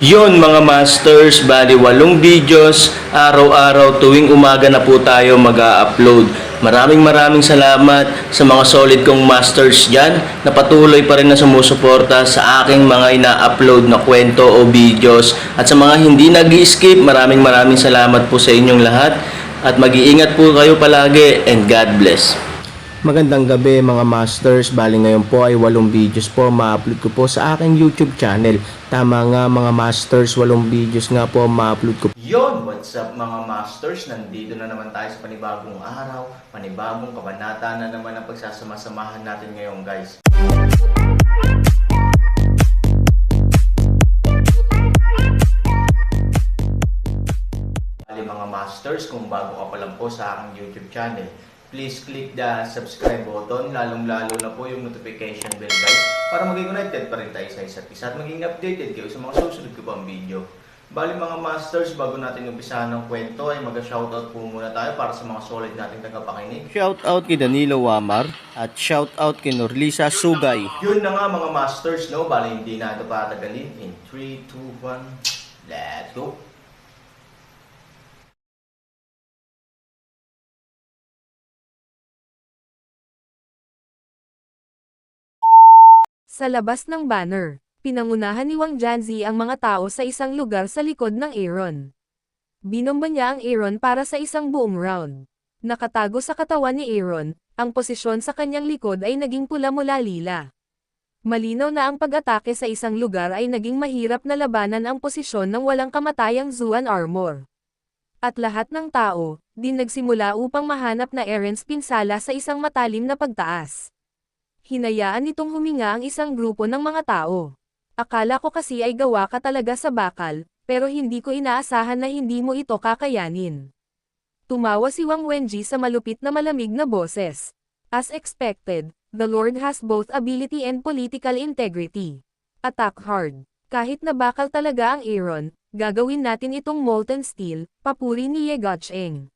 Yon mga masters, bali 8 videos, araw-araw tuwing umaga na po tayo mag-a-upload. Maraming salamat sa mga solid kong masters dyan na patuloy pa rin na sumusuporta sa aking mga ina-upload na kwento o videos. At sa mga hindi nag-skip, maraming salamat po sa inyong lahat. At mag-iingat po kayo palagi and God bless. Magandang gabi mga masters, bali ngayon po ay 8 videos po ma-upload ko po sa aking YouTube channel. Tama nga mga masters, 8 videos nga po ma-upload ko. Yon, what's up mga masters? Nandito na naman tayo sa panibagong araw, panibagong kabanata na naman ang pagsasama-samahan natin ngayon guys. Bali mga masters, kung bago ka pa lang po sa aking YouTube channel, please click the subscribe button, lalong-lalo na po yung notification bell guys, para maging connected pa rin tayo sa isa't isa at maging updated kayo sa mga susunod ko pang video. Bali mga masters, bago natin umpisahan ng kwento ay mag-shoutout po muna tayo para sa mga solid nating tagapakinig. Shoutout kay Danilo Wamar at shoutout kay Norlisa Sugay. Yun na nga mga masters, no? Bali hindi na ito patagalin. In 3, 2, 1, let's go! Sa labas ng banner, pinangunahan ni Wang Janzi ang mga tao sa isang lugar sa likod ng Aaron. Binomba niya ang Aaron para sa isang buong round. Nakatago sa katawan ni Aaron, ang posisyon sa kanyang likod ay naging pula mula lila. Malinaw na ang pag-atake sa isang lugar ay naging mahirap na labanan ang posisyon ng walang kamatayang Zuan armor. At lahat ng tao, din nagsimula upang mahanap na Aaron's pinsala sa isang matalim na pagtaas. Hinayaan nitong huminga ang isang grupo ng mga tao. Akala ko kasi ay gawa ka talaga sa bakal, pero hindi ko inaasahan na hindi mo ito kakayanin. Tumawa si Wang Wenji sa malupit na malamig na boses. As expected, the Lord has both ability and political integrity. Attack hard. Kahit na bakal talaga ang Aaron, gagawin natin itong molten steel, papuri ni Ye Gotcheng.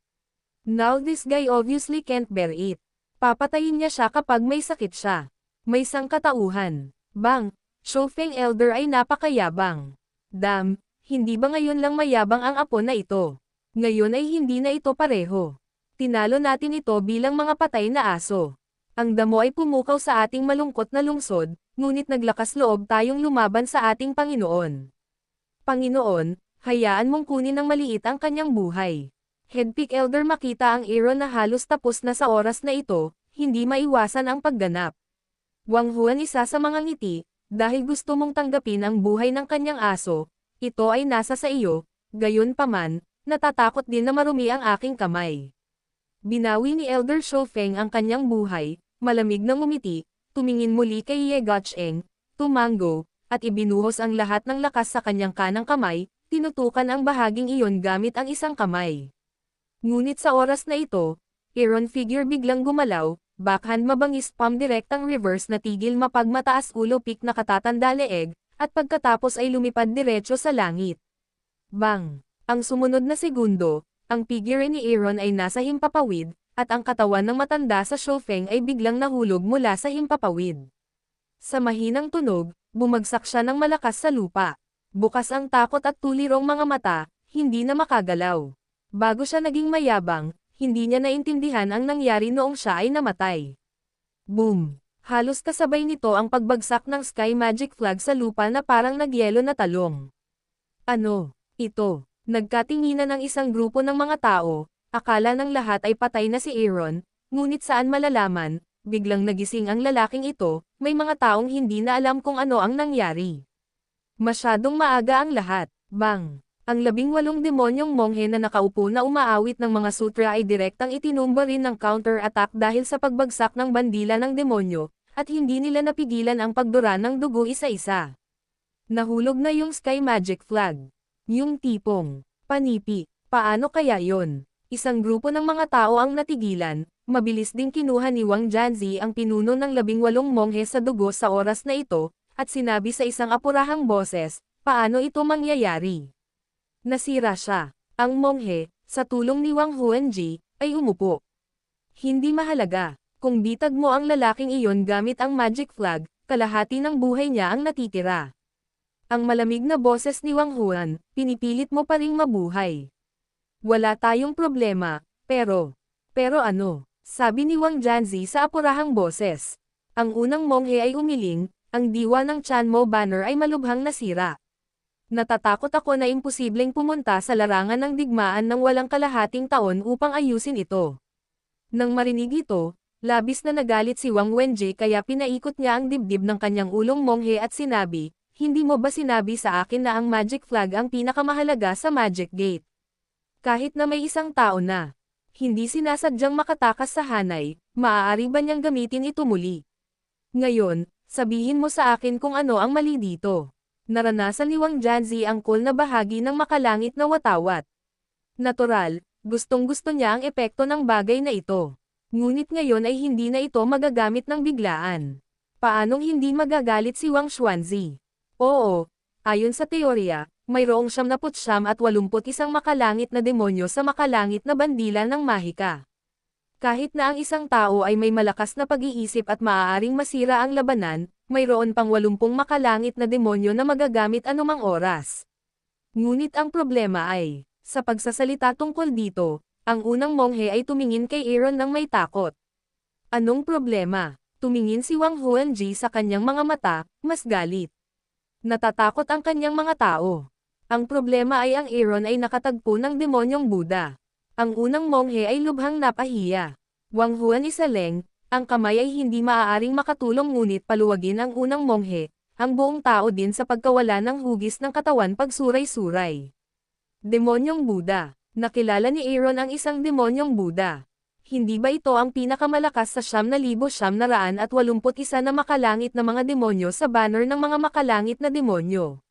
Now this guy obviously can't bear it. Papatayin niya siya kapag may sakit siya. May sangkatauhan. Bang! Shofeng Elder ay napakayabang. Damn, hindi ba ngayon lang mayabang ang apo na ito? Ngayon ay hindi na ito pareho. Tinalo natin ito bilang mga patay na aso. Ang damo ay pumukaw sa ating malungkot na lungsod, ngunit naglakas loob tayong lumaban sa ating Panginoon. Panginoon, hayaan mong kunin ng maliit ang kanyang buhay. Headpick Elder makita ang Aaron na halos tapos na sa oras na ito, hindi maiwasan ang pagganap. Wang Huan isa sa mga ngiti, dahil gusto mong tanggapin ang buhay ng kanyang aso, ito ay nasa sa iyo, gayon paman, natatakot din na marumi ang aking kamay. Binawi ni Elder Shofeng ang kanyang buhay, malamig na ngumiti, tumingin muli kay Ye Gotcheng, tumango, at ibinuhos ang lahat ng lakas sa kanyang kanang kamay, tinutukan ang bahaging iyon gamit ang isang kamay. Ngunit sa oras na ito, Aaron figure biglang gumalaw, backhand mabangis palm direktang reverse na tigil mapagmataas ulo pick na katatanda leeg, at pagkatapos ay lumipad diretso sa langit. Bang! Ang sumunod na segundo, ang figure ni Aaron ay nasa himpapawid, at ang katawan ng matanda sa Shofeng ay biglang nahulog mula sa himpapawid. Sa mahinang tunog, bumagsak siya ng malakas sa lupa. Bukas ang takot at tulirong mga mata, hindi na makagalaw. Bago siya naging mayabang, hindi niya naintindihan ang nangyari noong siya ay namatay. Boom! Halos kasabay nito ang pagbagsak ng Sky Magic Flag sa lupa na parang nagyelo na talong. Ano? Ito. Nagkatinginan ng isang grupo ng mga tao, akala ng lahat ay patay na si Aaron, ngunit saan malalaman, biglang nagising ang lalaking ito, may mga taong hindi na alam kung ano ang nangyari. Masyadong maaga ang lahat. Bang! Ang 18 demonyong monghe na nakaupo na umaawit ng mga sutra ay direktang itinumba rin ng counter-attack dahil sa pagbagsak ng bandila ng demonyo, at hindi nila napigilan ang pagdura ng dugo isa-isa. Nahulog na yung Sky Magic Flag. Yung tipong, panipi, paano kaya yon? Isang grupo ng mga tao ang natigilan, mabilis ding kinuha ni Wang Janzi ang pinuno ng 18 monghe sa dugo sa oras na ito, at sinabi sa isang apurahang boses, paano ito mangyayari? Nasira siya. Ang monghe, sa tulong ni Wang Huanji, ay umupo. Hindi mahalaga, kung bitag mo ang lalaking iyon gamit ang magic flag, kalahati ng buhay niya ang natitira. Ang malamig na boses ni Wang Huan, pinipilit mo pa ring mabuhay. Wala tayong problema, pero ano? Sabi ni Wang Janzi sa apurahang boses. Ang unang monghe ay umiling, ang diwa ng Chanmo banner ay malubhang nasira. Natatakot ako na imposibleng pumunta sa larangan ng digmaan ng walang kalahating taon upang ayusin ito. Nang marinig ito, labis na nagalit si Wang Wenjie kaya pinaikot niya ang dibdib ng kanyang ulong monghe at sinabi, "Hindi mo ba sinabi sa akin na ang magic flag ang pinakamahalaga sa Magic Gate? Kahit na may isang tao na hindi sinasadyang makatakas sa hanay, maaari ba niyang gamitin ito muli? Ngayon, sabihin mo sa akin kung ano ang mali dito." Naranasan ni Wang Janzi ang cool na bahagi ng makalangit na watawat. Natural, gustong-gusto niya ang epekto ng bagay na ito. Ngunit ngayon ay hindi na ito magagamit ng biglaan. Paanong hindi magagalit si Wang Xuanzi? Oo, ayon sa teorya, mayroong 79 at 81 makalangit na demonyo sa makalangit na bandila ng mahika. Kahit na ang isang tao ay may malakas na pag-iisip at maaaring masira ang labanan, mayroon pang 80 makalangit na demonyo na magagamit anumang oras. Ngunit ang problema ay, sa pagsasalita tungkol dito, ang unang monghe ay tumingin kay Aaron ng may takot. Anong problema? Tumingin si Wang Huanji sa kanyang mga mata, mas galit. Natatakot ang kanyang mga tao. Ang problema ay ang Aaron ay nakatagpo ng demonyong Buddha. Ang unang monghe ay lubhang napahiya. Wang Huan isaleng, ang kamay ay hindi maaaring makatulong ngunit paluwagin ang unang monghe, ang buong tao din sa pagkawala ng hugis ng katawan pagsuray-suray. Demonyong Buddha. Nakilala ni Aaron ang isang demonyong Buddha. Hindi ba ito ang pinakamalakas sa 9,981 na makalangit na mga demonyo sa banner ng mga makalangit na demonyo?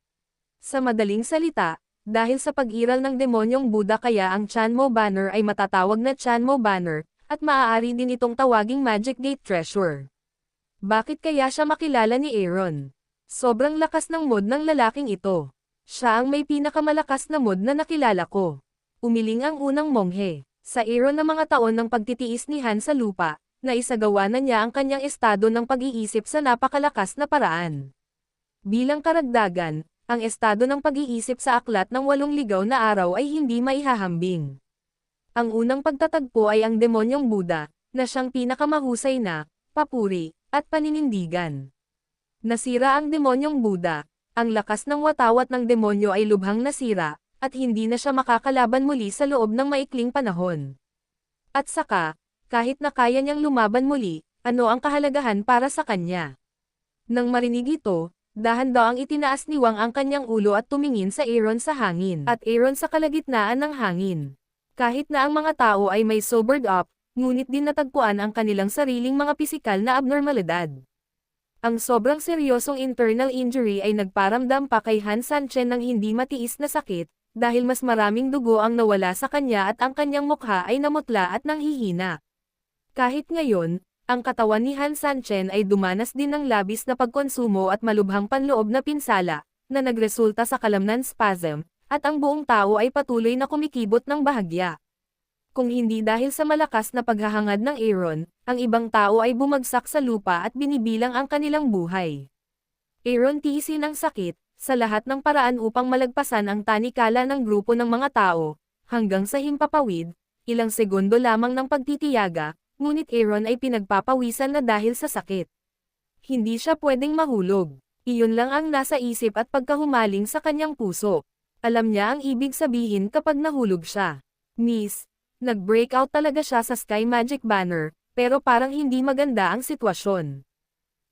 Sa madaling salita, dahil sa pag-iral ng demonyong Buddha kaya ang Chanmo banner ay matatawag na Chanmo banner, at maaari din itong tawaging Magic Gate Treasure. Bakit kaya siya makilala ni Aaron? Sobrang lakas ng mod ng lalaking ito. Siya ang may pinakamalakas na mod na nakilala ko. Umiling ang unang monghe. Sa Aaron na mga taon ng pagtitiis ni Han sa lupa, na isagawa na niya ang kanyang estado ng pag-iisip sa napakalakas na paraan. Bilang karagdagan, ang estado ng pag-iisip sa aklat ng 8 ligaw na araw ay hindi maihahambing. Ang unang pagtatagpo ay ang demonyong Buddha, na siyang pinakamahusay na, papuri, at paninindigan. Nasira ang demonyong Buddha, ang lakas ng watawat ng demonyo ay lubhang nasira, at hindi na siya makakalaban muli sa loob ng maikling panahon. At saka, kahit na kaya niyang lumaban muli, ano ang kahalagahan para sa kanya? Nang marinig ito, dahan-dahang itinaas ni Wang ang kanyang ulo at tumingin sa Aaron sa hangin, at Aaron sa kalagitnaan ng hangin. Kahit na ang mga tao ay may sobered up, ngunit din natagpuan ang kanilang sariling mga pisikal na abnormalidad. Ang sobrang seryosong internal injury ay nagparamdam pa kay Han Sanchen ng hindi matiis na sakit, dahil mas maraming dugo ang nawala sa kanya at ang kanyang mukha ay namutla at nanghihina. Kahit ngayon, ang katawan ni Han Sanchen ay dumanas din ng labis na pagkonsumo at malubhang panloob na pinsala, na nagresulta sa kalamnan spasm, at ang buong tao ay patuloy na kumikibot ng bahagya. Kung hindi dahil sa malakas na paghahangad ng Aaron, ang ibang tao ay bumagsak sa lupa at binibilang ang kanilang buhay. Aaron tiisin ang sakit, sa lahat ng paraan upang malagpasan ang tanikala ng grupo ng mga tao, hanggang sa himpapawid, ilang segundo lamang ng pagtitiyaga, ngunit Aaron ay pinagpapawisan na dahil sa sakit. Hindi siya pwedeng mahulog. Iyon lang ang nasa isip at pagkahumaling sa kanyang puso. Alam niya ang ibig sabihin kapag nahulog siya. Miss, nag-breakout talaga siya sa Sky Magic Banner, pero parang hindi maganda ang sitwasyon.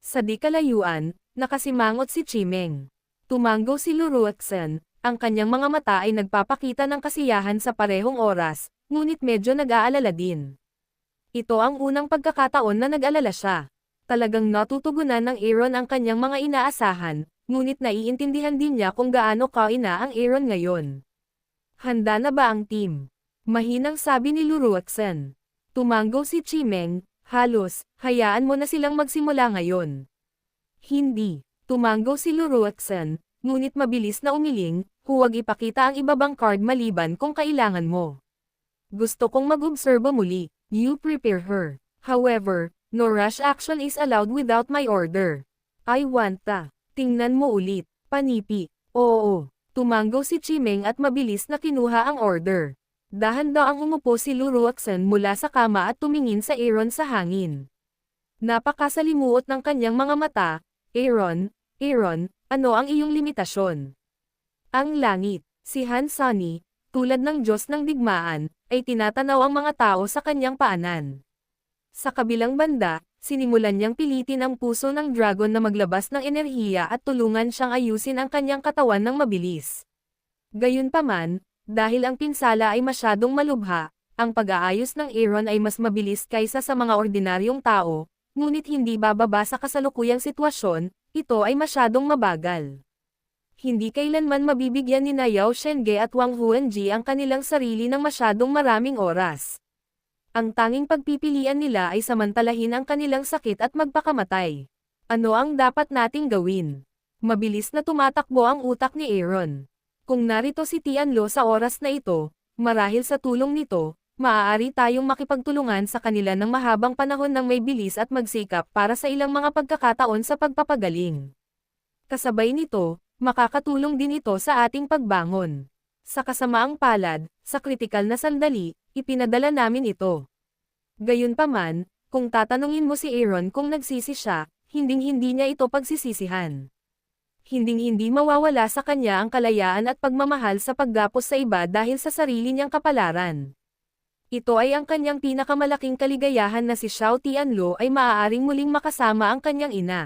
Sa di kalayuan, nakasimangot si Chimeng. Tumanggo si Luruxen, ang kanyang mga mata ay nagpapakita ng kasiyahan sa parehong oras, ngunit medyo nag-aalala din. Ito ang unang pagkakataon na nag-alala siya. Talagang natutugunan ng Aaron ang kanyang mga inaasahan, ngunit naiintindihan din niya kung gaano kaina ang Aaron ngayon. Handa na ba ang team? Mahinang sabi ni Luruxen. Tumanggo si Chimeng, halos, hayaan mo na silang magsimula ngayon. Hindi. Tumanggo si Luruxen, ngunit mabilis na umiling, huwag ipakita ang ibabang card maliban kung kailangan mo. Gusto kong mag-obserba muli, you prepare her. However, no rush action is allowed without my order. I want ta. Tingnan mo ulit, panipi. Oo, tumanggaw si Chimeng at mabilis na kinuha ang order. Dahan-daang umupo si Luruaksan mula sa kama at tumingin sa Aaron sa hangin. Napakasalimuot ng kanyang mga mata. Aaron, ano ang iyong limitasyon? Ang langit. Si Han Sunny, tulad ng Diyos ng digmaan, ay tinatanaw ang mga tao sa kanyang paanan. Sa kabilang banda, sinimulan niyang pilitin ang puso ng dragon na maglabas ng enerhiya at tulungan siyang ayusin ang kanyang katawan ng mabilis. Gayunpaman, dahil ang pinsala ay masyadong malubha, ang pag-aayos ng Aaron ay mas mabilis kaysa sa mga ordinaryong tao, ngunit hindi bababa sa kasalukuyang sitwasyon, ito ay masyadong mabagal. Hindi kailanman mabibigyan ni Yao Shenge at Wang Huanji ang kanilang sarili ng masyadong maraming oras. Ang tanging pagpipilian nila ay samantalahin ang kanilang sakit at magpakamatay. Ano ang dapat nating gawin? Mabilis na tumatakbo ang utak ni Aaron. Kung narito si Tianlo sa oras na ito, marahil sa tulong nito, maaari tayong makipagtulungan sa kanila ng mahabang panahon ng may bilis at magsikap para sa ilang mga pagkakataon sa pagpapagaling. Kasabay nito, makakatulong din ito sa ating pagbangon. Sa kasamaang palad, sa kritikal na sandali, ipinadala namin ito. Gayunpaman, kung tatanungin mo si Aaron kung nagsisi siya, hinding-hindi niya ito pagsisisihan. Hinding-hindi mawawala sa kanya ang kalayaan at pagmamahal sa paggapos sa iba dahil sa sarili niyang kapalaran. Ito ay ang kanyang pinakamalaking kaligayahan na si Xiao Tianlo ay maaaring muling makasama ang kanyang ina.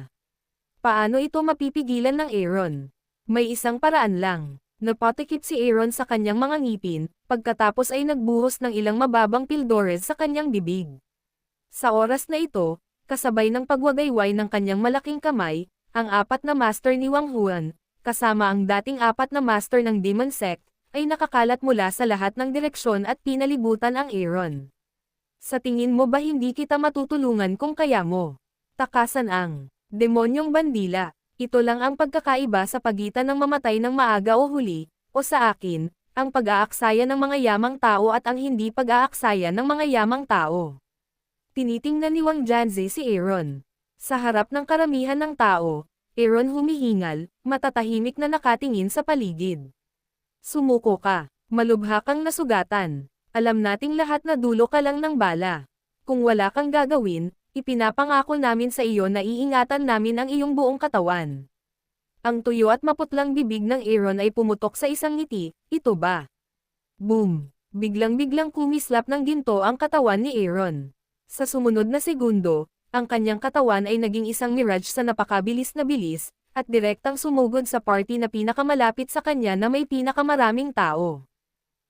Paano ito mapipigilan ng Aaron? May isang paraan lang. Napatikip si Aaron sa kanyang mga ngipin, pagkatapos ay nagbuhos ng ilang mababang pildores sa kanyang bibig. Sa oras na ito, kasabay ng pagwagayway ng kanyang malaking kamay, ang apat na master ni Wang Huan, kasama ang dating apat na master ng Demon Sect, ay nakakalat mula sa lahat ng direksyon at pinalibutan ang Aaron. Sa tingin mo ba hindi kita matutulungan kung kaya mo? Takasan ang demonyong bandila. Ito lang ang pagkakaiba sa pagitan ng mamatay ng maaga o huli, o sa akin, ang pag-aaksaya ng mga yamang tao at ang hindi pag-aaksaya ng mga yamang tao. Tinitingnan ni Wang Janzi si Aaron. Sa harap ng karamihan ng tao, Aaron humihingal, matatahimik na nakatingin sa paligid. Sumuko ka, malubha kang nasugatan. Alam nating lahat na dulo ka lang ng bala. Kung wala kang gagawin, ipinapangako namin sa iyo na iingatan namin ang iyong buong katawan. Ang tuyo at maputlang bibig ng Aaron ay pumutok sa isang ngiti, ito ba? Boom! Biglang-biglang kumislap ng ginto ang katawan ni Aaron. Sa sumunod na segundo, ang kanyang katawan ay naging isang mirage sa napakabilis na bilis, at direktang sumugod sa party na pinakamalapit sa kanya na may pinakamaraming tao.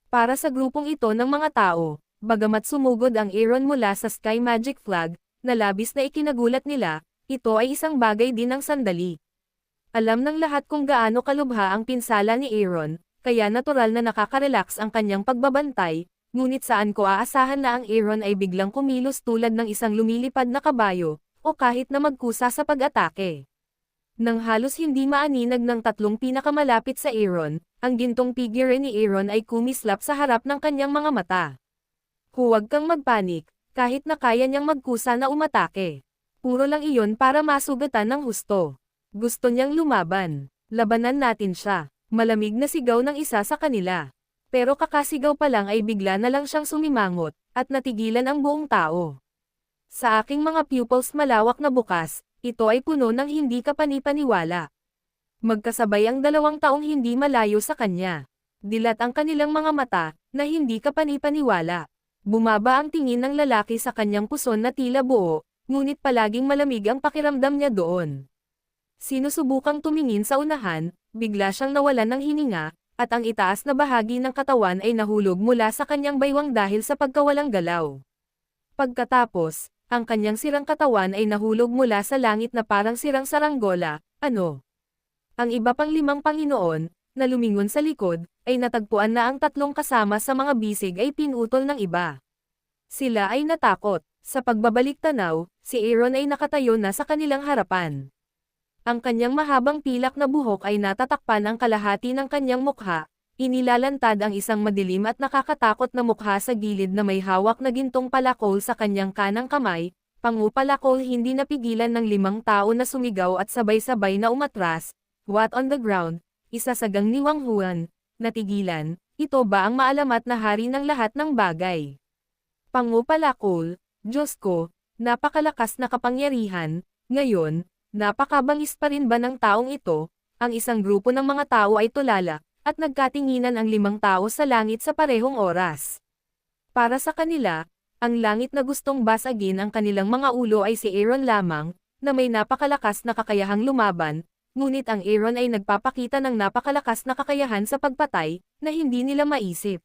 Para sa grupong ito ng mga tao, bagamat sumugod ang Aaron mula sa Sky Magic Flag, na labis na ikinagulat nila, ito ay isang bagay din ng sandali. Alam ng lahat kung gaano kalubha ang pinsala ni Aaron, kaya natural na nakaka-relax ang kanyang pagbabantay, ngunit saan ko aasahan na ang Aaron ay biglang kumilos tulad ng isang lumilipad na kabayo, o kahit na magkusa sa pag-atake. Nang halos hindi maaninag ng tatlong pinakamalapit sa Aaron, ang gintong figure ni Aaron ay kumislap sa harap ng kanyang mga mata. Huwag kang magpanik. Kahit na kaya niyang magkusa na umatake. Puro lang iyon para masugatan ng husto. Gusto niyang lumaban. Labanan natin siya. Malamig na sigaw ng isa sa kanila. Pero kakasigaw pa lang ay bigla na lang siyang sumimangot, at natigilan ang buong tao. Sa aking mga pupils malawak na bukas, ito ay puno ng hindi kapanipaniwala. Magkasabay ang 2 taong hindi malayo sa kanya. Dilat ang kanilang mga mata, na hindi kapanipaniwala. Bumaba ang tingin ng lalaki sa kanyang puson na tila buo, ngunit palaging malamig ang pakiramdam niya doon. Sinusubukang tumingin sa unahan, bigla siyang nawalan ng hininga, at ang itaas na bahagi ng katawan ay nahulog mula sa kanyang baywang dahil sa pagkawalang galaw. Pagkatapos, ang kanyang sirang katawan ay nahulog mula sa langit na parang sirang saranggola, ano? Ang iba pang 5 Panginoon, na lumingon sa likod, ay natagpuan na ang 3 kasama sa mga bisig ay pinutol ng iba. Sila ay natakot. Sa pagbabalik tanaw, si Aaron ay nakatayo na sa kanilang harapan. Ang kanyang mahabang pilak na buhok ay natatakpan ang kalahati ng kanyang mukha, inilalantad ang isang madilim at nakakatakot na mukha sa gilid na may hawak na gintong palakol sa kanyang kanang kamay, pangupalakol hindi napigilan ng 5 tao na sumigaw at sabay-sabay na umatras, what on the ground. isasagang ni Wang Huan, natigilan, ito ba ang maalamat na hari ng lahat ng bagay? Pangupalakol, Diyos ko, napakalakas na kapangyarihan, ngayon, napakabangis pa rin ba ng taong ito? Ang isang grupo ng mga tao ay tulala, at nagkatinginan ang 5 tao sa langit sa parehong oras. Para sa kanila, ang langit na gustong basagin ang kanilang mga ulo ay si Aaron lamang, na may napakalakas na kakayahang lumaban, ngunit ang Aaron ay nagpapakita ng napakalakas na kakayahan sa pagpatay, na hindi nila maisip.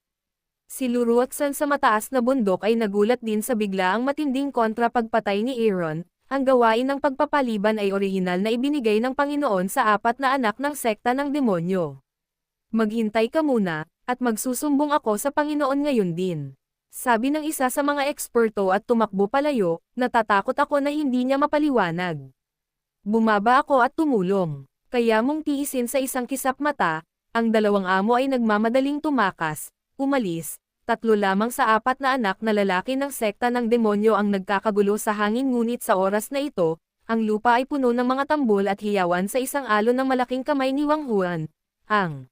Si Luruotsan sa mataas na bundok ay nagulat din sa biglaang matinding kontra pagpatay ni Aaron. Ang gawain ng pagpapaliban ay orihinal na ibinigay ng Panginoon sa 4 na anak ng sekta ng demonyo. Maghintay ka muna, at magsusumbong ako sa Panginoon ngayon din. Sabi ng isa sa mga eksperto at tumakbo palayo, natatakot ako na hindi niya mapaliwanag. Bumaba ako at tumulong. Kaya mong tiisin sa isang kisap mata, ang 2 amo ay nagmamadaling tumakas, umalis. 3 lamang sa 4 na anak na lalaki ng sekta ng demonyo ang nagkakagulo sa hangin, ngunit sa oras na ito, ang lupa ay puno ng mga tambol at hiyawan sa isang alon ng malaking kamay ni Wang Huan. Ang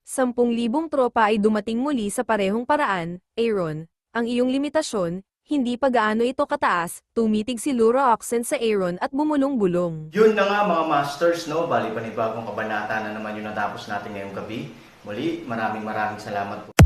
10,000 tropa ay dumating muli sa parehong paraan. Aaron, ang iyong limitasyon, hindi pa gaano ito kataas, tumitig si Luruotsan sa Aaron at bumulong-bulong. Yun na nga mga masters, no? Bali panibagong kabanata na naman yung natapos natin ngayong gabi. Muli, maraming salamat po.